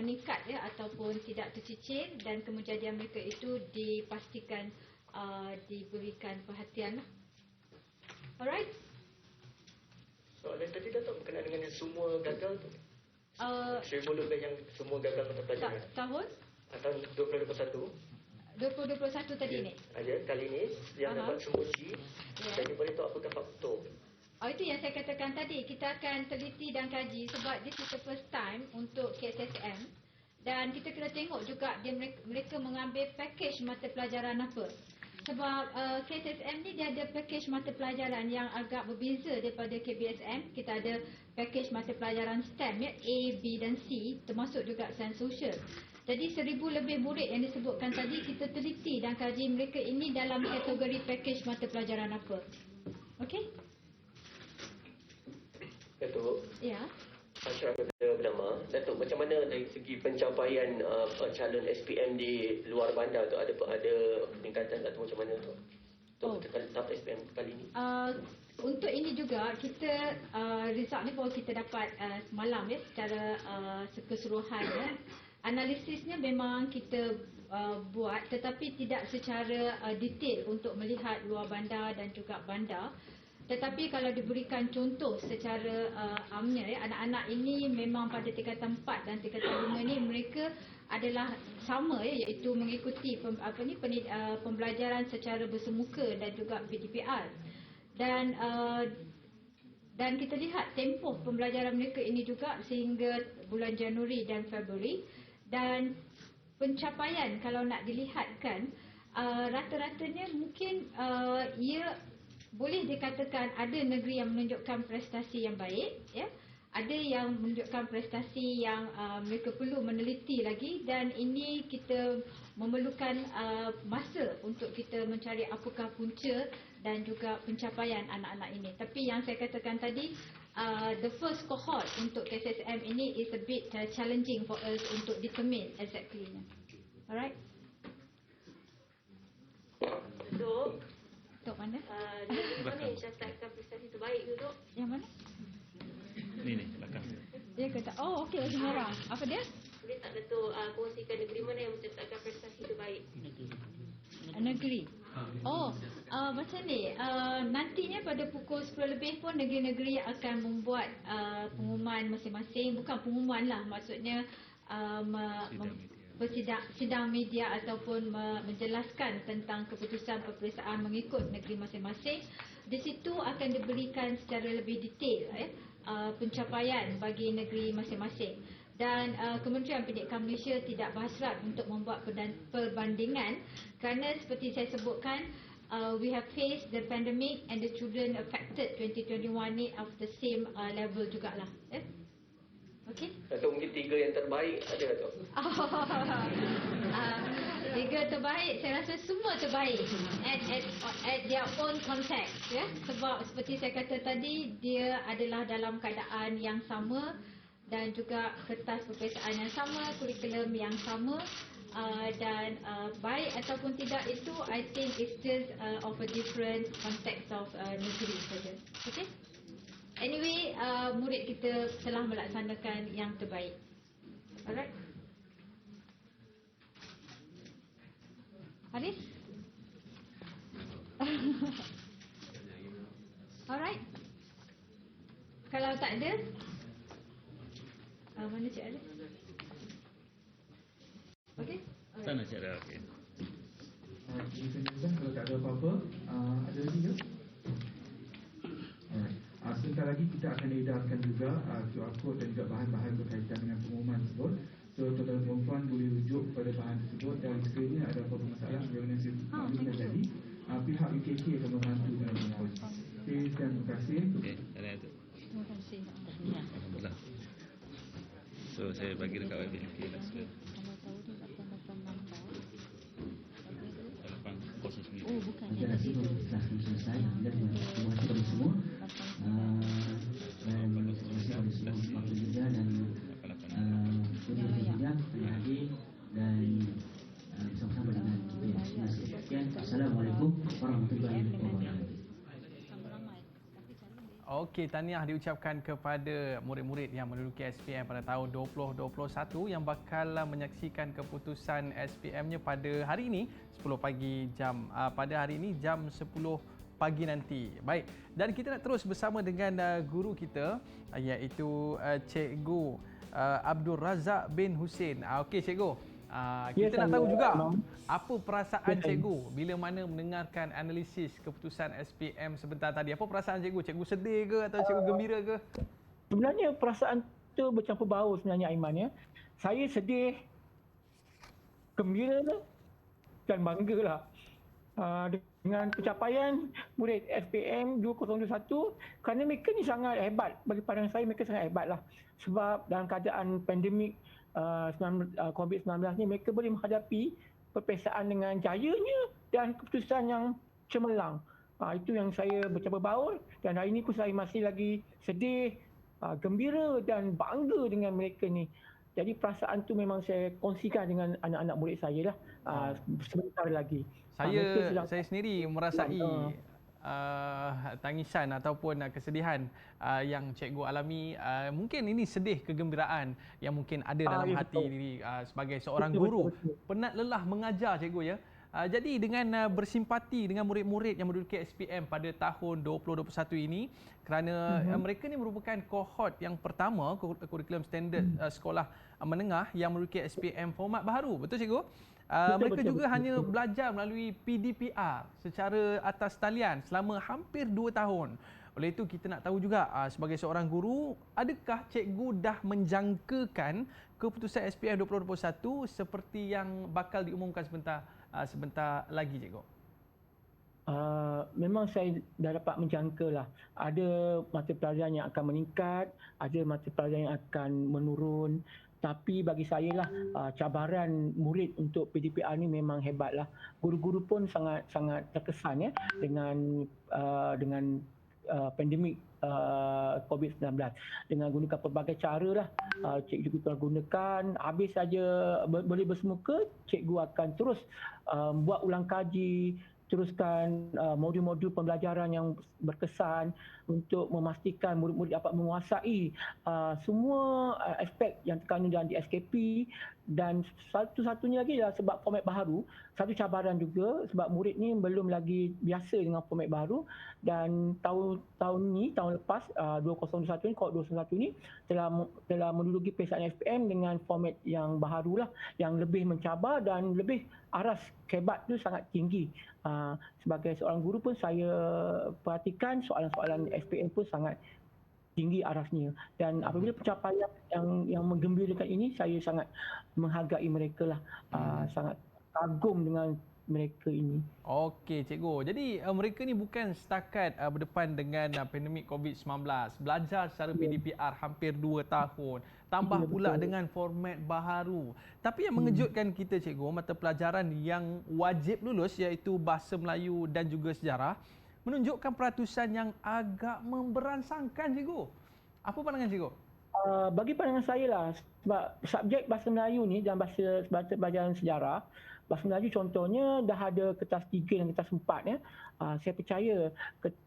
meningkat ataupun tidak tercicir, dan kemujadian mereka itu dipastikan diberikan perhatian. Alright. Soalan tadi Datuk berkenaan dengan yang semua gagal tu. 1,000 lebih yang semua gagal mata pelajaran. Tahun Tahun 2021. 2021 tadi ni. Ada kali ini yang dapat semua G. Jadi boleh tahu apakah faktor. Itu yang saya katakan tadi, kita akan teliti dan kaji sebab this is the first time untuk KSSM, dan kita kena tengok juga mereka mengambil package mata pelajaran apa. Sebab KSSM ni dia ada package mata pelajaran yang agak berbeza daripada KBSM. Kita ada package mata pelajaran STEM A, B dan C, termasuk juga sains sosial. Jadi 1,000 lebih murid yang disebutkan tadi, kita teliti dan kaji mereka ini dalam kategori package mata pelajaran apa. Okey? Datuk. Ya. Ashraf bernama. Datuk, macam mana dari segi pencapaian calon SPM di luar bandar tu, ada peningkatan atau macam mana tu? Untuk tahap SPM kali ini. Untuk ini juga kita result ni baru kita dapat semalam secara keseluruhan. Analisisnya memang kita buat, tetapi tidak secara detail untuk melihat luar bandar dan juga bandar. Tetapi kalau diberikan contoh secara amnya, anak-anak ini memang pada tingkatan 4 dan tingkatan 5 ni mereka adalah sama, iaitu mengikuti pembelajaran secara bersemuka dan juga PDPR. Dan kita lihat tempoh pembelajaran mereka ini juga sehingga bulan Januari dan Februari, dan pencapaian kalau nak dilihatkan rata-ratanya mungkin ia boleh dikatakan ada negeri yang menunjukkan prestasi yang baik, ada yang menunjukkan prestasi yang mereka perlu meneliti lagi, dan ini kita memerlukan masa untuk kita mencari apakah punca dan juga pencapaian anak-anak ini. Tapi yang saya katakan tadi, the first cohort untuk KSSM ini is a bit challenging for us untuk determine exactly. Alright. Tok mana? Negeri mana yang catatkan prestasi terbaik tu, Tok? Yang mana? Ni belakang. Dia kata, oh okey, baju merah. Apa dia? Boleh tak Datuk kongsikan negeri mana yang mencatatkan prestasi terbaik? Negeri. Oh, macam ni. Nantinya pada pukul 10 lebih pun negeri-negeri akan membuat pengumuman masing-masing. Bukan pengumuman lah, maksudnya sidang media ataupun menjelaskan tentang keputusan peperiksaan mengikut negeri masing-masing. Di situ akan diberikan secara lebih detail pencapaian bagi negeri masing-masing. Dan Kementerian Pendidikan Malaysia tidak berhasrat untuk membuat perbandingan, kerana seperti saya sebutkan, we have faced the pandemic and the children affected 2021 ni of the same level jugalah. Okey? Atau mungkin 3 yang terbaik ada Datuk? 3 terbaik, saya rasa semua terbaik at their own context, sebab seperti saya kata tadi, dia adalah dalam keadaan yang sama dan juga kertas peperiksaan yang sama, kurikulum yang sama, dan baik ataupun tidak itu I think it's just of a different context of negeri saja. Okey? Anyway, murid kita telah melaksanakan yang terbaik. Alright. Haris? Alright. Kalau tak ada, mana Cik Ali? Okey? Sana Cik Ada. Okey. Kalau tak ada apa-apa, ada lagi ke? Alright. Sebentar lagi kita akan edarkan juga QR code dan juga bahan-bahan berkaitan dengan pengumuman tersebut. So, tuan-tuan dan puan boleh rujuk kepada bahan tersebut dan sekiranya ada apa-apa masalah bagaimana saya maklumkan tadi, pihak UKK akan membantu dalam mengawal. Okey, terima kasih. Okey, ada itu. Terima kasih. Alhamdulillah. So, saya bagi dekat YB. Okey, dah sudah. Oh, bukan. Acara itu telah selesai dan terima kasih kepada semua. Dan terima kasih kepada semua waktu juga dan kemudian hadir dan bersama-sama dengan kita. Sekian. Assalamualaikum warahmatullahi wabarakatuh. Okey, tahniah diucapkan kepada murid-murid yang menduduki SPM pada tahun 2021 yang bakal menyaksikan keputusan SPM-nya pada hari ini 10 pagi jam 10 pagi nanti. Baik, dan kita nak terus bersama dengan guru kita iaitu Cikgu Abdul Razak bin Husin. Okey Cikgu, kita nak tahu juga apa perasaan cikgu bila mana mendengarkan analisis keputusan SPM sebentar tadi. Apa perasaan cikgu? Cikgu sedih ke atau cikgu gembira ke? Sebenarnya perasaan tu bercampur baur sebenarnya Aiman ya. Saya sedih, gembira dan banggalah dengan pencapaian murid SPM 2021 kerana mereka ni sangat hebat. Bagi pandangan saya mereka sangat hebatlah. Sebab dalam keadaan pandemik COVID-19 ni mereka boleh menghadapi perpesaan dengan jayanya dan keputusan yang cemerlang. Itu yang saya bercampur baur dan hari ini pun saya masih lagi sedih, gembira dan bangga dengan mereka ni. Jadi perasaan tu memang saya kongsikan dengan anak-anak murid saya lah sebentar lagi. Saya sendiri merasai tangisan ataupun kesedihan yang cikgu alami. Mungkin ini sedih kegembiraan yang mungkin ada dalam hati diri sebagai seorang guru. Penat lelah mengajar cikgu ya. Jadi dengan bersimpati dengan murid-murid yang menduduki SPM pada tahun 2021 ini kerana mereka ni merupakan kohort yang pertama kurikulum standard sekolah menengah yang menduduki SPM format baharu. Betul cikgu? Mereka juga hanya belajar melalui PDPR secara atas talian selama hampir 2 tahun. Oleh itu kita nak tahu juga sebagai seorang guru, adakah cikgu dah menjangkakan keputusan SPM 2021 seperti yang bakal diumumkan sebentar lagi cikgu? Memang saya dah dapat menjangkalah. Ada mata pelajaran yang akan meningkat, ada mata pelajaran yang akan menurun. Tapi bagi saya lah cabaran murid untuk PDPR ni memang hebatlah. Guru-guru pun sangat terkesan ya dengan pandemik COVID-19. Dengan gunakan pelbagai cara lah cikgu telah gunakan. Habis saja boleh bersemuka, cikgu akan terus buat ulang kaji, teruskan modul-modul pembelajaran yang berkesan untuk memastikan murid-murid dapat menguasai semua aspek yang terkandung dalam DSKP. Dan satu-satunya lagi adalah sebab format baharu, satu cabaran juga sebab murid ni belum lagi biasa dengan format baharu. Dan tahun lepas 2021 ni, kohort 2021 ni telah menduduki pelisanan SPM dengan format yang baharulah, yang lebih mencabar dan lebih aras kebat tu sangat tinggi. Sebagai seorang guru pun saya perhatikan soalan-soalan SPM pun sangat tinggi arasnya. Dan apabila pencapaian yang menggembirakan ini, saya sangat menghargai mereka lah. Sangat kagum dengan mereka ini. Okey cikgu. Jadi mereka ni bukan setakat berdepan dengan pandemik COVID-19. Belajar secara PDPR hampir 2 tahun. Tambah pula dengan format baharu. Tapi yang mengejutkan kita cikgu, mata pelajaran yang wajib lulus iaitu Bahasa Melayu dan juga Sejarah menunjukkan peratusan yang agak memberansangkan cikgu. Apa pandangan cikgu? Bagi pandangan saya lah, sebab subjek Bahasa Melayu ni dan bahasa pelajaran sejarah, Bahasa Melayu contohnya dah ada kertas 3 dan kertas 4 ya. Saya percaya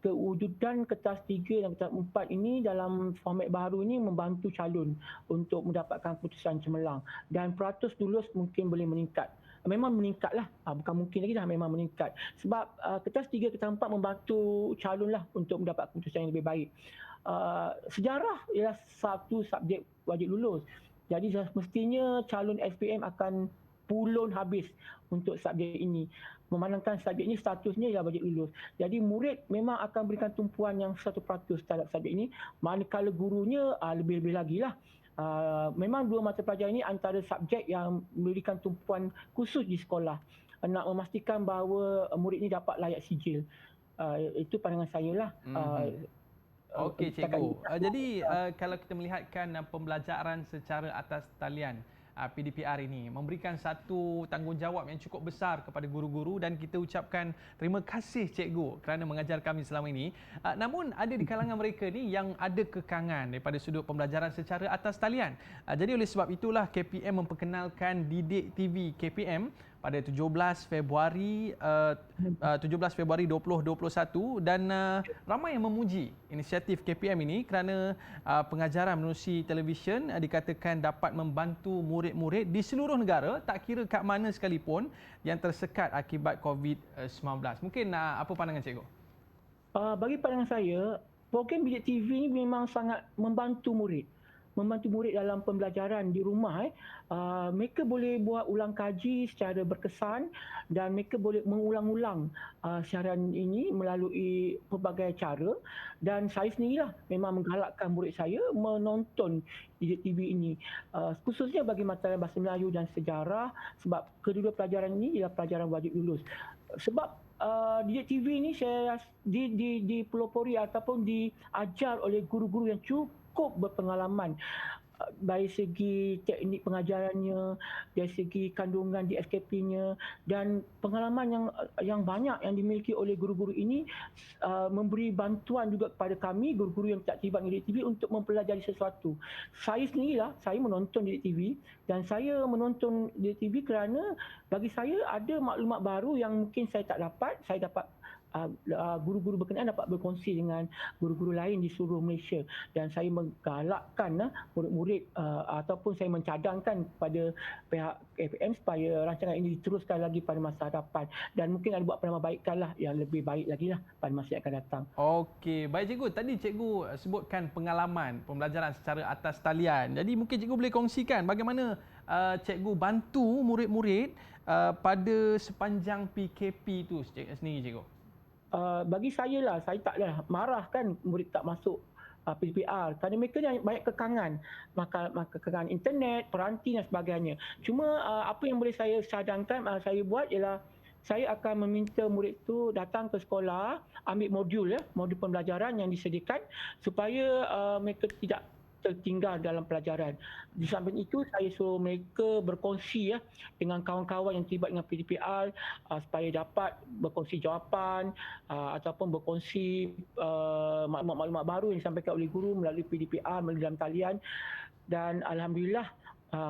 kewujudan kertas 3 dan kertas 4 ini dalam format baru ini membantu calon untuk mendapatkan keputusan cemerlang dan peratus lulus mungkin boleh meningkat. Memang meningkatlah, bukan mungkin lagi dah, memang meningkat. Sebab kertas 3, kertas 4 membantu calon lah untuk mendapat keputusan yang lebih baik. sejarah ialah satu subjek wajib lulus. Jadi mestinya calon SPM akan pulun habis untuk subjek ini. Memandangkan subjek ini statusnya ialah wajib lulus. Jadi murid memang akan berikan tumpuan yang 100% terhadap subjek ini, manakala gurunya lebih-lebih lagi lah. Memang dua mata pelajaran ini antara subjek yang memberikan tumpuan khusus di sekolah. Nak memastikan bahawa murid ini dapat layak sijil. Itu pandangan saya lah. Okey cikgu. Jadi kalau kita melihatkan pembelajaran secara atas talian PDPR ini memberikan satu tanggungjawab yang cukup besar kepada guru-guru dan kita ucapkan terima kasih cikgu kerana mengajar kami selama ini. Namun ada di kalangan mereka ni yang ada kekangan daripada sudut pembelajaran secara atas talian. Jadi oleh sebab itulah KPM memperkenalkan Didik TV KPM pada 17 Februari 2021 dan ramai yang memuji inisiatif KPM ini kerana pengajaran menerusi televisyen dikatakan dapat membantu murid-murid di seluruh negara, tak kira kat mana sekalipun yang tersekat akibat COVID-19. Mungkin apa pandangan cikgu? Bagi pandangan saya, program Didik TV ini memang sangat membantu murid dalam pembelajaran di rumah. Mereka boleh buat ulang kaji secara berkesan dan mereka boleh mengulang-ulang siaran ini melalui pelbagai cara, dan saya sendirilah memang menggalakkan murid saya menonton Didik TV ini, khususnya bagi mata bahasa Melayu dan sejarah, sebab kedua pelajaran ini ialah pelajaran wajib lulus. Sebab Didik TV ini saya dipelopori ataupun diajar oleh guru-guru yang cukup berpengalaman dari segi teknik pengajarannya, dari segi kandungan di SKP-nya, dan pengalaman yang banyak yang dimiliki oleh guru-guru ini memberi bantuan juga kepada kami guru-guru yang tak terlibat dengan Didik TV untuk mempelajari sesuatu. Saya sendirilah, saya menonton Didik TV dan saya menonton Didik TV kerana bagi saya ada maklumat baru yang mungkin saya tak dapat, saya dapat guru-guru berkenaan dapat berkongsi dengan guru-guru lain di seluruh Malaysia, dan saya menggalakkan murid-murid ataupun saya mencadangkan kepada pihak KPM supaya rancangan ini diteruskan lagi pada masa hadapan dan mungkin ada buat penambahbaikan lah yang lebih baik lagi lah pada masa yang akan datang. Okey, baik cikgu. Tadi cikgu sebutkan pengalaman pembelajaran secara atas talian. Jadi mungkin cikgu boleh kongsikan bagaimana cikgu bantu murid-murid pada sepanjang PKP itu sendiri cikgu. Bagi saya lah, saya taklah marah kan murid tak masuk PDPR kerana mereka ni banyak kekangan, kekangan internet, peranti dan sebagainya. Cuma apa yang boleh saya cadangkan, saya buat ialah saya akan meminta murid tu datang ke sekolah, ambil modul pembelajaran yang disediakan supaya mereka tidak tertinggal dalam pelajaran. Di samping itu saya suruh mereka berkongsi dengan kawan-kawan yang terlibat dengan PDPR supaya dapat berkongsi jawapan ataupun berkongsi maklumat-maklumat baru yang disampaikan oleh guru melalui PDPR, melalui dalam talian. Dan alhamdulillah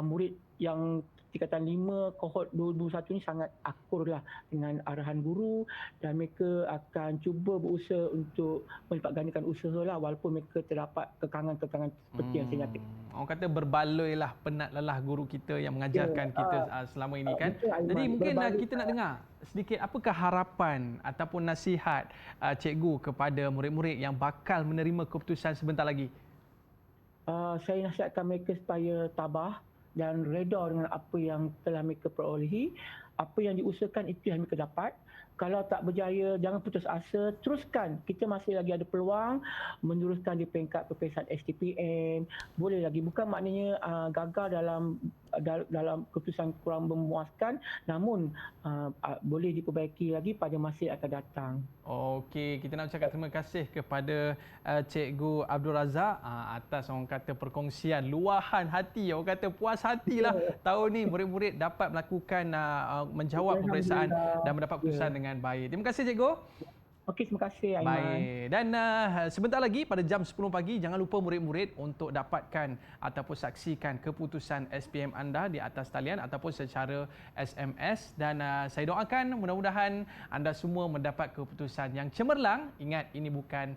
murid yang tingkatan 5 kohort 2021 ini sangat akur lah dengan arahan guru dan mereka akan cuba berusaha untuk melipat gandakan usaha lah walaupun mereka terdapat kekangan-kekangan seperti yang saya nyatakan. Orang kata berbaloi lah penat lelah guru kita yang mengajarkan kita selama ini kan. Jadi mungkin kita nak dengar sedikit apakah harapan ataupun nasihat cikgu kepada murid-murid yang bakal menerima keputusan sebentar lagi. Saya nasihatkan mereka supaya tabah dan reda dengan apa yang telah mereka perolehi. Apa yang diusahakan itu yang mereka dapat. Kalau tak berjaya, jangan putus asa, teruskan. Kita masih lagi ada peluang meneruskan di peringkat peperiksaan STPM. Boleh lagi, bukan maknanya gagal dalam keputusan kurang memuaskan, namun boleh diperbaiki lagi pada masa yang akan datang. Okey, kita nak ucapkan terima kasih kepada Cikgu Abdul Razak atas orang kata perkongsian luahan hati, orang kata puas hatilah tahun ni murid-murid dapat melakukan menjawab peperiksaan dan mendapat keputusan dengan baik. Terima kasih cikgu. Okey, terima kasih Aiman. Baik. Dan sebentar lagi pada jam 10 pagi jangan lupa murid-murid untuk dapatkan ataupun saksikan keputusan SPM anda di atas talian ataupun secara SMS, dan saya doakan mudah-mudahan anda semua mendapat keputusan yang cemerlang. Ingat, ini bukan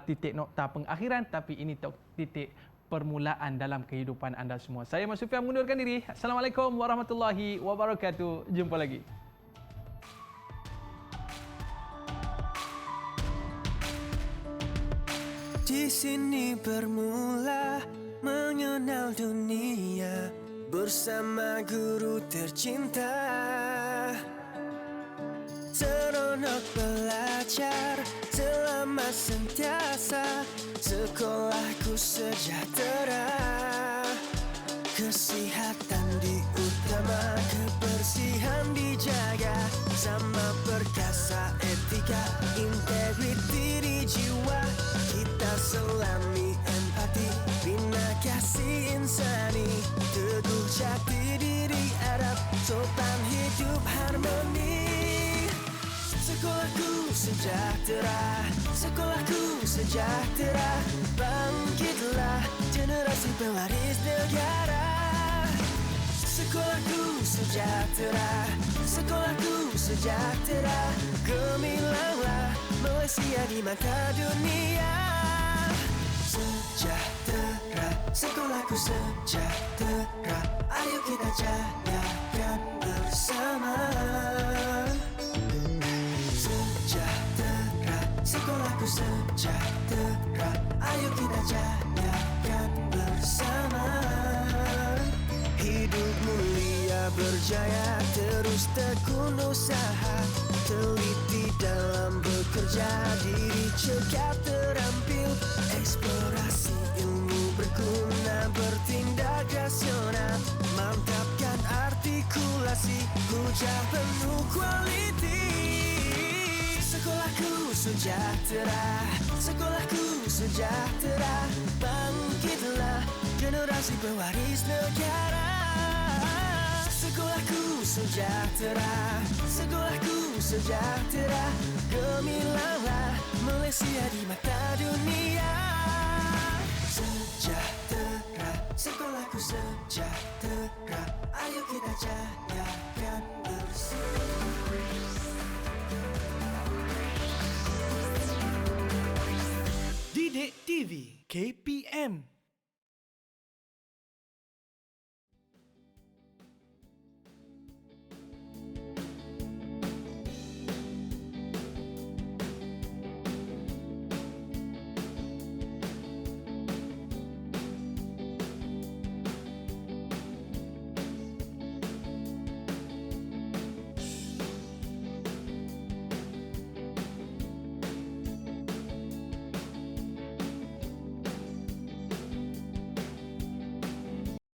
titik nokta pengakhiran tapi ini titik permulaan dalam kehidupan anda semua. Saya Mas Sufian mengundurkan diri. Assalamualaikum warahmatullahi wabarakatuh. Jumpa lagi. Di sini bermula mengenal dunia bersama guru tercinta. Seronok belajar selama sentiasa, sekolahku sejahtera. Kesehatan diutama, kebersihan dijaga, sama perkasa etika, integriti di jiwa. Kita selami empati, bina kasih insani, teguh jati diri Arab, sopan hidup harmoni. Sekolahku sejahtera, sekolahku sejahtera, bangkitlah generasi pewaris negara. Sekolahku sejahtera, sekolahku sejahtera, gemilanglah Malaysia di mata dunia. Sejahtera, sekolahku sejahtera, ayo kita jayakan bersama. Sejahtera, sekolahku sejahtera, ayo kita jayakan bersama. Hidup mulia berjaya, terus tekun usaha, teliti dalam bekerja, diri cekap terampil, eksplorasi ilmu berguna, bertindak rasional, mantapkan artikulasi, hujah penuh kualiti. Sekolahku sejahtera, sekolahku sejahtera, bangkitlah generasi pewaris negara. Sekolahku sejahtera, sekolahku sejahtera, gemilanglah Malaysia di mata dunia. Sejahtera, sekolahku sejahtera, ayo kita jayakan bersama. Didik TV KPM